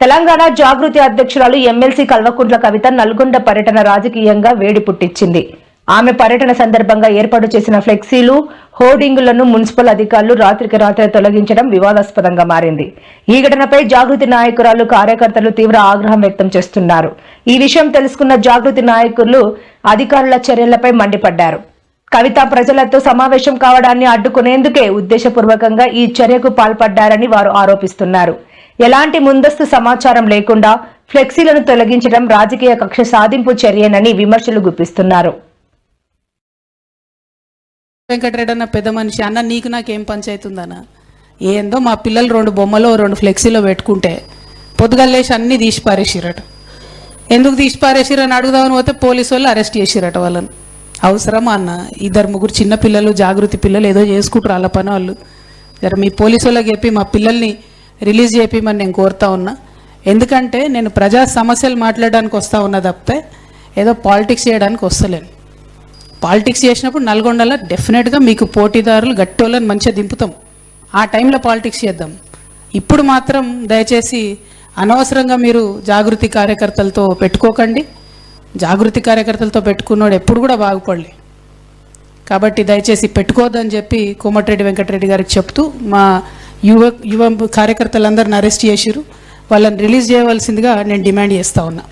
తెలంగాణ జాగృతి అధ్యక్షురాలు ఎమ్మెల్సీ కల్వకుంట్ల కవిత నల్గొండ పర్యటన రాజకీయంగా వేడి పుట్టించింది. ఆమె పర్యటన సందర్భంగా ఏర్పాటు చేసిన ఫ్లెక్సీలు, హోర్డింగులను మున్సిపల్ అధికారులు రాత్రికి రాత్రి తొలగించడం వివాదాస్పదంగా మారింది. ఈ ఘటనపై జాగృతి నాయకురాలు, కార్యకర్తలు తీవ్ర ఆగ్రహం వ్యక్తం చేస్తున్నారు. ఈ విషయం తెలుసుకున్న జాగృతి నాయకులు అధికారుల చర్యలపై మండిపడ్డారు. కవిత ప్రజలతో సమావేశం కావడాన్ని అడ్డుకునేందుకే ఉద్దేశపూర్వకంగా ఈ చర్యకు పాల్పడ్డారని వారు ఆరోపిస్తున్నారు. ఎలాంటి ముందస్తు సమాచారం లేకుండా ఫ్లెక్సీలను తొలగించడం రాజకీయ కక్ష సాధింపు చర్యనని విమర్శలు గుప్పిస్తున్నారు. వెంకటరెడ్డి అన్న పెద్ద మనిషి అన్న, నీకు నాకేం పంచాయతీ ఉందన్నా? ఏందో మా పిల్లలు 2 బొమ్మలో 2 ఫ్లెక్సీలో పెట్టుకుంటే పొద్దుగల్లేసి అన్నీ తీసి పారేసిరట. ఎందుకు తీసి పారేసిరని అడుగుదామని పోతే పోలీసు వాళ్ళు అరెస్ట్ చేసిరట వాళ్ళని. అవసరమా అన్న? 2-3 చిన్న పిల్లలు, జాగృతి పిల్లలు ఏదో చేసుకుంటారు వాళ్ళ పని వాళ్ళు. జర మీ పోలీసు వాళ్ళకి చెప్పి మా పిల్లల్ని రిలీజ్ చేయమని నేను కోరుతా ఉన్నా. ఎందుకంటే నేను ప్రజా సమస్యలు మాట్లాడడానికి వస్తూ ఉన్నా తప్పితే ఏదో పాలిటిక్స్ చేయడానికి వస్తలేను. పాలిటిక్స్ చేసినప్పుడు నల్గొండలో డెఫినెట్గా మీకు పోటీదారులు గట్టోళ్ళని మంచిగా దింపుతాం. ఆ టైంలో పాలిటిక్స్ చేద్దాం. ఇప్పుడు మాత్రం దయచేసి అనవసరంగా మీరు జాగృతి కార్యకర్తలతో పెట్టుకోకండి. జాగృతి కార్యకర్తలతో పెట్టుకున్నాడు ఎప్పుడు కూడా బాగుపడలే. కాబట్టి దయచేసి పెట్టుకోవద్దని చెప్పి కోమటిరెడ్డి వెంకటరెడ్డి గారికి చెప్తూ మా యువ కార్యకర్తలందరిని అరెస్ట్ చేసిరు. వాళ్ళని రిలీజ్ చేయవలసిందిగా నేను డిమాండ్ చేస్తా ఉన్నా.